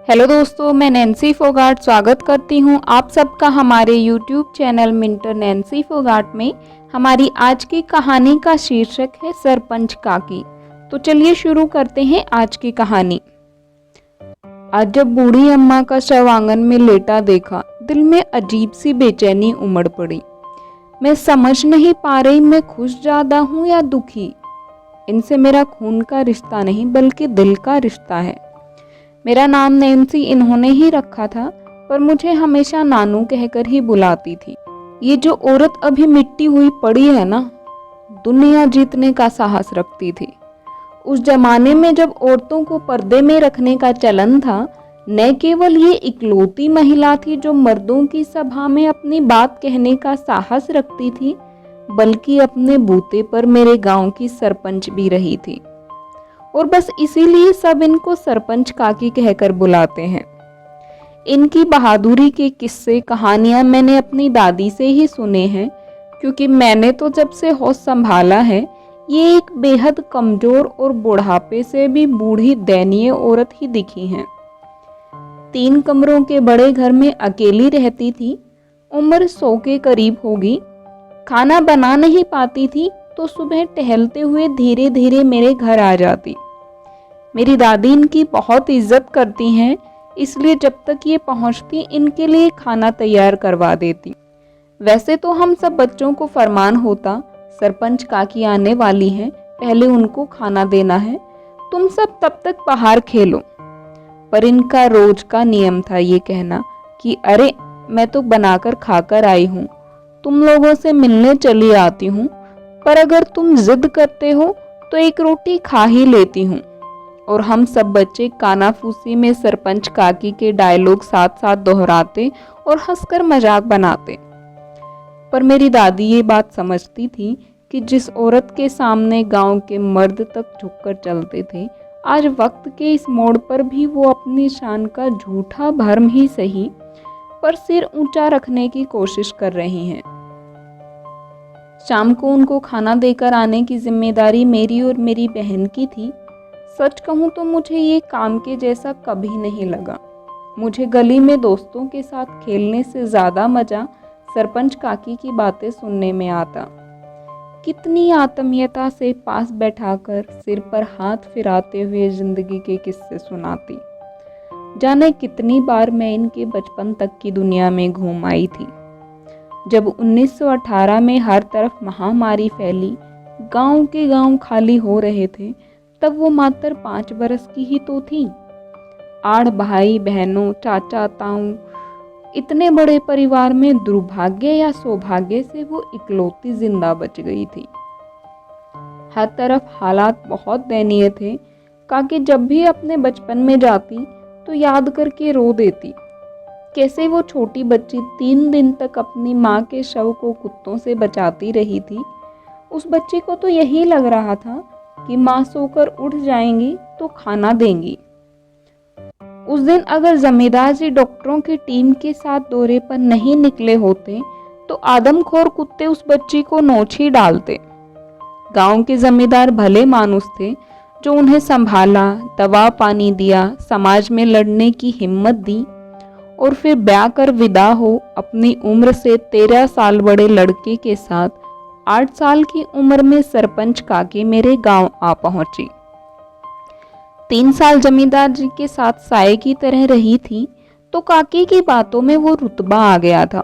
Hello दोस्तों, मैं Nancy Phogat स्वागत करती हूं आप सबका हमारे YouTube channel mentor Nancy Phogat में। हमारी आज की कहानी का शीर्षक है सरपंच काकी। तो चलिए शुरू करते हैं आज की कहानी। आज जब बूढ़ी अम्मा का शव आंगन में लेटा देखा, दिल में अजीब सी बेचैनी उमड़ पड़ी। मैं समझ नहीं पा रही मैं खुश ज्यादा हूँ या दुखी। इनसे मेरा खून का रिश्ता नहीं बल्कि दिल का रिश्ता है। मेरा नाम नैन्सी इन्होंने ही रखा था, पर मुझे हमेशा नानू कहकर ही बुलाती थी। ये जो औरत अभी मिट्टी हुई पड़ी है ना, दुनिया जीतने का साहस रखती थी। उस जमाने में जब औरतों को पर्दे में रखने का चलन था, न केवल ये इकलौती महिला थी जो मर्दों की सभा में अपनी बात कहने का साहस रखती थी, बल्कि अपने बूते पर मेरे गांव की सरपंच भी रही थी। और बस इसीलिए सब इनको सरपंच काकी कहकर बुलाते हैं। इनकी बहादुरी के किस्से कहानियां मैंने अपनी दादी से ही सुने हैं, क्योंकि मैंने तो जब से होश संभाला है, ये एक बेहद कमजोर और बुढ़ापे से भी बूढ़ी दयनीय औरत ही दिखी हैं। 3 कमरों के बड़े घर में अकेली रहती थी। उम्र 100 के करीब होगी। खाना बना नहीं पाती थी तो सुबह टहलते हुए धीरे धीरे मेरे घर आ जाती। मेरी दादी इनकी बहुत इज्जत करती हैं, इसलिए जब तक ये पहुंचती इनके लिए खाना तैयार करवा देती। वैसे तो हम सब बच्चों को फरमान होता, सरपंच काकी आने वाली हैं, पहले उनको खाना देना है, तुम सब तब तक बाहर खेलो। पर इनका रोज का नियम था ये कहना कि अरे मैं तो बनाकर खाकर आई हूँ, तुम लोगों से मिलने चली आती हूँ, पर अगर तुम जिद करते हो तो एक रोटी खा ही लेती हूँ। और हम सब बच्चे कानाफूसी में सरपंच काकी के डायलॉग साथ साथ दोहराते और हंसकर मजाक बनाते। पर मेरी दादी ये बात समझती थी कि जिस औरत के सामने गांव के मर्द तक झुककर चलते थे, आज वक्त के इस मोड़ पर भी वो अपनी शान का झूठा भरम ही सही, पर सिर ऊंचा रखने की कोशिश कर रही हैं। शाम को उनको खाना देकर आने की जिम्मेदारी मेरी और मेरी बहन की थी। सच कहूँ तो मुझे ये काम के जैसा कभी नहीं लगा। मुझे गली में दोस्तों के साथ खेलने से ज़्यादा मज़ा सरपंच काकी की बातें सुनने में आता। कितनी आत्मीयता से पास बैठाकर सिर पर हाथ फिराते हुए जिंदगी के किस्से सुनाती। जाने कितनी बार मैं इनके बचपन तक की दुनिया में घूम आई थी। जब 1918 में हर तरफ महामारी फैली, गांव के गांव खाली हो रहे थे, तब वो मात्र 5 बरस की ही तो थी। 8 भाई बहनों, चाचा ताऊ, इतने बड़े परिवार में दुर्भाग्य या सौभाग्य से वो इकलौती जिंदा बच गई थी। हर तरफ हालात बहुत दयनीय थे। काकी जब भी अपने बचपन में जाती तो याद करके रो देती। कैसे वो छोटी बच्ची 3 दिन तक अपनी माँ के शव को कुत्तों से बचाती रही थी। उस बच्ची को तो यही लग रहा था कि माँ सोकर उठ जाएंगी तो खाना देंगी। उस दिन अगर जमींदार जी डॉक्टरों की टीम के साथ दौरे पर नहीं निकले होते तो आदमखोर कुत्ते उस बच्ची को नोच ही डालते। गांव के जमींदार भले मानुस थे जो उन्हें संभाला, दवा पानी दिया, समाज में लड़ने की हिम्मत दी और फिर ब्याह कर विदा हो अपनी उम्र से 13 साल बड़े लड़के के साथ 8 साल की उम्र में सरपंच काकी मेरे गांव आ पहुंची। 3 साल जमींदार जी के साथ साये की तरह रही थी तो काकी की बातों में वो रुतबा आ गया था।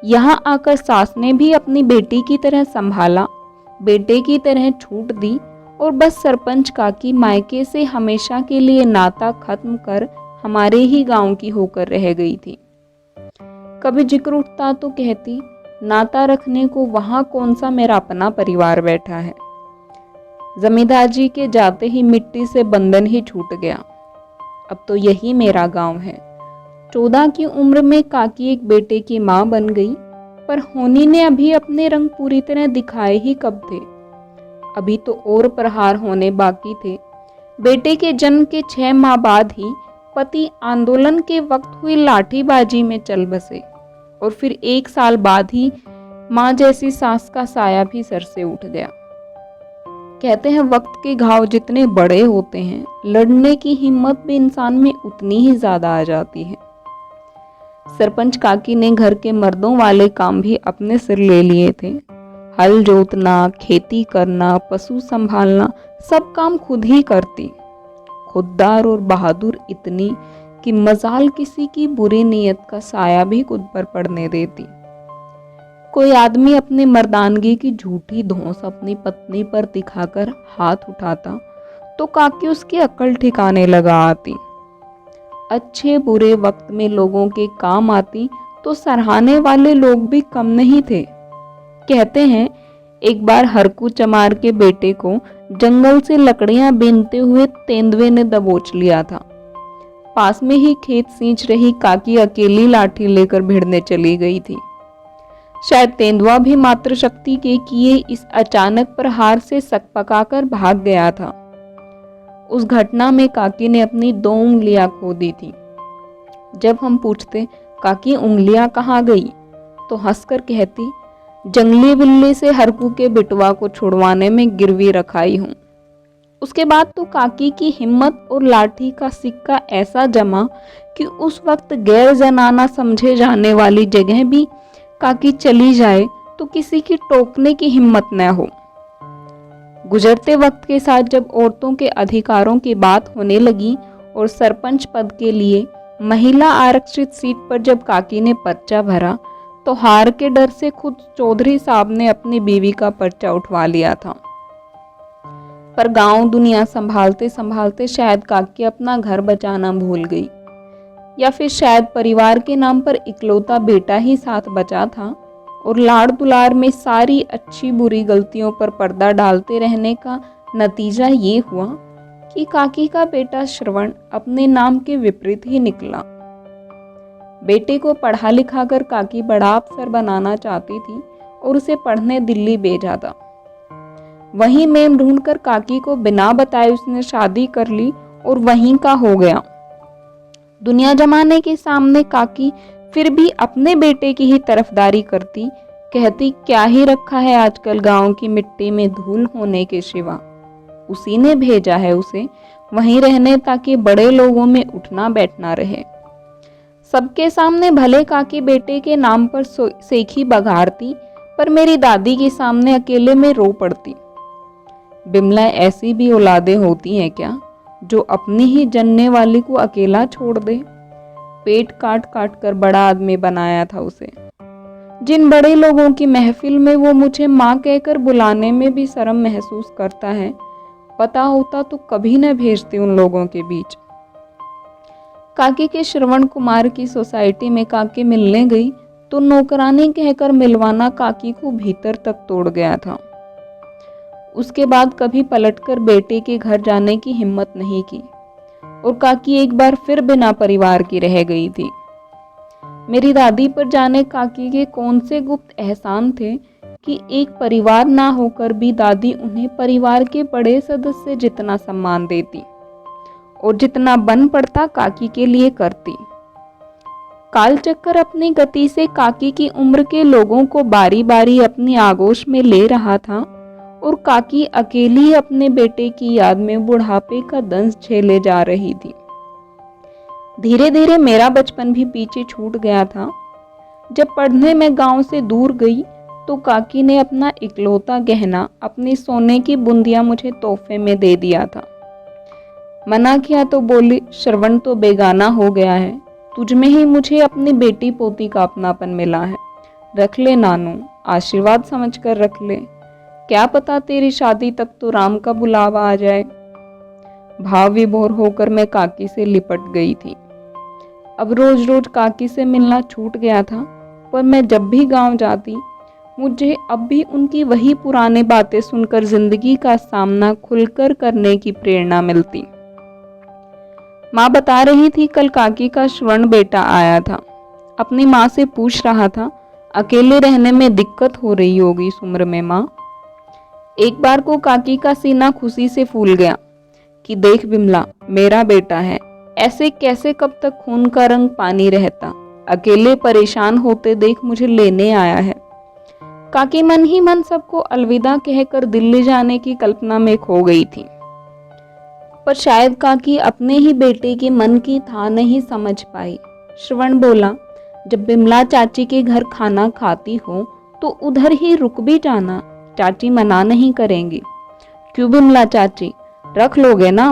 यहाँ आकर सास ने भी अपनी बेटी की तरह संभाला, बेटे की तरह छूट दी और बस सरपंच काकी मायके से हमेशा के लिए नाता खत्म कर हमारे ही गांव की होकर रह गई थी। कभी जिक्र उठता तो कहती, नाता रखने को वहां कौन सा मेरा अपना परिवार बैठा है। जमींदार जी के जाते ही मिट्टी से बंधन ही छूट गया। अब तो यही मेरा गांव है। 14 की उम्र में काकी एक बेटे की मां बन गई, पर होनी ने अभी अपने रंग पूरी तरह दिखाए ही कब थे। अभी तो और प्रहार होने बाकी थे। बेटे के जन्म के 6 माह बाद ही पति आंदोलन के वक्त हुई लाठीबाजी में चल बसे और फिर 1 साल बाद ही माँ जैसी सास का साया भी सर से उठ गया। कहते हैं वक्त के घाव जितने बड़े होते हैं, लड़ने की हिम्मत भी इंसान में उतनी ही ज्यादा आ जाती है। सरपंच काकी ने घर के मर्दों वाले काम भी अपने सिर ले लिए थे। हल जोतना, खेती करना, पशु संभालना, सब काम खुद ही करती। खुददार और बहादुर इतनी कि मजाल किसी की बुरी नीयत का साया भी खुद पर पड़ने देती। कोई आदमी अपने मर्दानगी की झूठी धौंस अपनी पत्नी पर दिखाकर हाथ उठाता तो काकी उसकी अक्ल ठिकाने लगा आती। अच्छे बुरे वक्त में लोगों के काम आती तो सराहने वाले लोग भी कम नहीं थे। कहते हैं एक बार हरकू चमार के बेटे को जंगल से लकड़ियां बीनते हुए तेंदुए ने दबोच लिया था। पास में ही खेत सींच रही काकी अकेली लाठी लेकर भिड़ने चली गई थी। शायद तेंदुआ भी मात्र शक्ति के किए इस अचानक प्रहार से सकपकाकर भाग गया था। उस घटना में काकी ने अपनी 2 उंगलियां खो दी थी। जब हम पूछते काकी उंगलियां कहाँ गई, तो हंसकर कहती जंगली बिल्ली से हरकू के बिटवा को छुड़वाने में गिरवी रखाई हूँ। उसके बाद तो काकी की हिम्मत और लाठी का सिक्का ऐसा जमा कि उस वक्त गैर जनाना समझे जाने वाली जगह भी काकी चली जाए तो किसी की टोकने की हिम्मत न हो। गुजरते वक्त के साथ जब औरतों के अधिकारों की बात होने लगी और सरपंच पद के लिए महिला आरक्षित सीट पर जब काकी ने पर्चा भरा तो हार के डर से खुद चौधरी साहब ने अपनी बीवी का पर्चा उठवा लिया था। पर गांव दुनिया संभालते संभालते शायद काकी अपना घर बचाना भूल गई, या फिर शायद परिवार के नाम पर इकलौता बेटा ही साथ बचा था और लाड़ दुलार में सारी अच्छी बुरी गलतियों पर पर्दा डालते रहने का नतीजा ये हुआ कि काकी का बेटा श्रवण अपने नाम के विपरीत ही निकला। बेटे को पढ़ा लिखा कर काकी बड़ा अफसर बनाना चाहती थी और उसे पढ़ने दिल्ली भेजा था। वहीं मेम ढूंढकर काकी को बिना बताए उसने शादी कर ली और वहीं का हो गया। दुनिया जमाने के सामने काकी फिर भी अपने बेटे की ही तरफदारी करती, कहती क्या ही रखा है आजकल गांव की मिट्टी में धूल होने के सिवा। उसी ने भेजा है उसे वहीं रहने ताकि बड़े लोगों में उठना बैठना रहे। सबके सामने भले काकी बेटे के नाम पर सेखी बघारती, पर मेरी दादी के सामने अकेले में रो पड़ती। बिमला ऐसी भी औलादें होती हैं क्या जो अपनी ही जनने वाली को अकेला छोड़ दे। पेट काट काट कर बड़ा आदमी बनाया था उसे। जिन बड़े लोगों की महफिल में वो मुझे माँ कहकर बुलाने में भी शर्म महसूस करता है, पता होता तो कभी न भेजती उन लोगों के बीच। काकी के श्रवण कुमार की सोसाइटी में काकी मिलने गई तो नौकरानी कहकर मिलवाना काकी को भीतर तक तोड़ गया था। उसके बाद कभी पलटकर बेटे के घर जाने की हिम्मत नहीं की और काकी एक बार फिर बिना परिवार की रह गई थी। मेरी दादी पर जाने काकी के कौन से गुप्त एहसान थे कि एक परिवार ना होकर भी दादी उन्हें परिवार के बड़े सदस्य जितना सम्मान देती और जितना बन पड़ता काकी के लिए करती। कालचक्र अपनी गति से काकी की उम्र के लोगों को बारी बारी अपनी आगोश में ले रहा था और काकी अकेली अपने बेटे की याद में बुढ़ापे का दंश झेले जा रही थी। धीरे धीरे मेरा बचपन भी पीछे छूट गया था। जब पढ़ने में गांव से दूर गई तो काकी ने अपना इकलौता गहना, अपनी सोने की बुंदियां मुझे तोहफे में दे दिया था। मना किया तो बोली श्रवण तो बेगाना हो गया है, तुझ में ही मुझे अपनी बेटी पोती का अपनापन मिला है, रख ले नानू, आशीर्वाद समझकर रख ले, क्या पता तेरी शादी तक तो राम का बुलावा आ जाए। भाव विभोर होकर मैं काकी से लिपट गई थी। अब रोज रोज काकी से मिलना छूट गया था, पर मैं जब भी गांव जाती मुझे अब भी उनकी वही पुरानी बातें सुनकर जिंदगी का सामना खुलकर करने की प्रेरणा मिलती। माँ बता रही थी कल काकी का श्रवण बेटा आया था। अपनी माँ से पूछ रहा था अकेले रहने में दिक्कत हो रही होगी इस उम्र में माँ। एक बार को काकी का सीना खुशी से फूल गया कि देख बिमला, मेरा बेटा है, ऐसे कैसे कब तक खून का रंग पानी रहता, अकेले परेशान होते देख मुझे लेने आया है। काकी मन ही मन सबको अलविदा कहकर दिल्ली जाने की कल्पना में खो गई थी। पर शायद काकी अपने ही बेटे के मन की था नहीं समझ पाई। श्रवण बोला, जब बिमला चाची के घर खाना खाती हो तो उधर ही रुक भी जाना, चाची मना नहीं करेंगी। क्यों बिमला चाची, रख लोगे ना,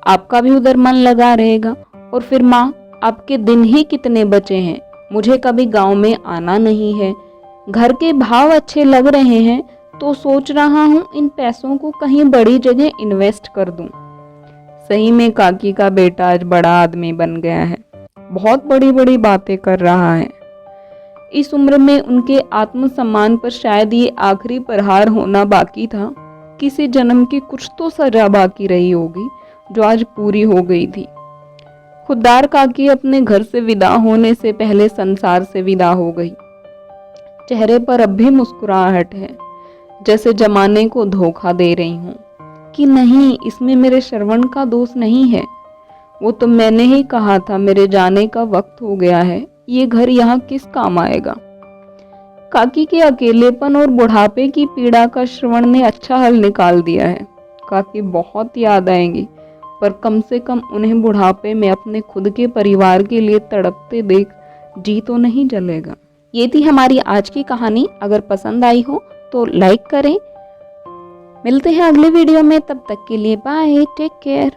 आपका भी उधर मन लगा रहेगा। और फिर माँ, आपके दिन ही कितने बचे हैं, मुझे कभी गांव में आना नहीं है, घर के भाव अच्छे लग रहे हैं तो सोच रहा हूँ इन पैसों को कहीं बड़ी जगह इन्वेस्ट कर दूं। सही में काकी का बेटा आज बड़ा आदमी बन गया है, बहुत बड़ी बड़ी बातें कर रहा है। इस उम्र में उनके आत्मसम्मान पर शायद ये आखिरी प्रहार होना बाकी था। किसी जन्म की कुछ तो सजा बाकी रही होगी जो आज पूरी हो गई थी। खुददार काकी अपने घर से विदा होने से पहले संसार से विदा हो गई। चेहरे पर अब भी मुस्कुराहट है, जैसे जमाने को धोखा दे रही हूँ कि नहीं, इसमें मेरे श्रवण का दोष नहीं है। वो तो मैंने ही कहा था मेरे जाने का वक्त हो गया है, ये घर यहाँ किस काम आएगा। काकी के अकेलेपन और बुढ़ापे की पीड़ा का श्रवण ने अच्छा हल निकाल दिया है। काकी बहुत याद आएंगी, पर कम से कम उन्हें बुढ़ापे में अपने खुद के परिवार के लिए तड़पते देख जी तो नहीं जलेगा। ये थी हमारी आज की कहानी। अगर पसंद आई हो तो लाइक करें। मिलते हैं अगले वीडियो में, तब तक के लिए बाय, टेक केयर।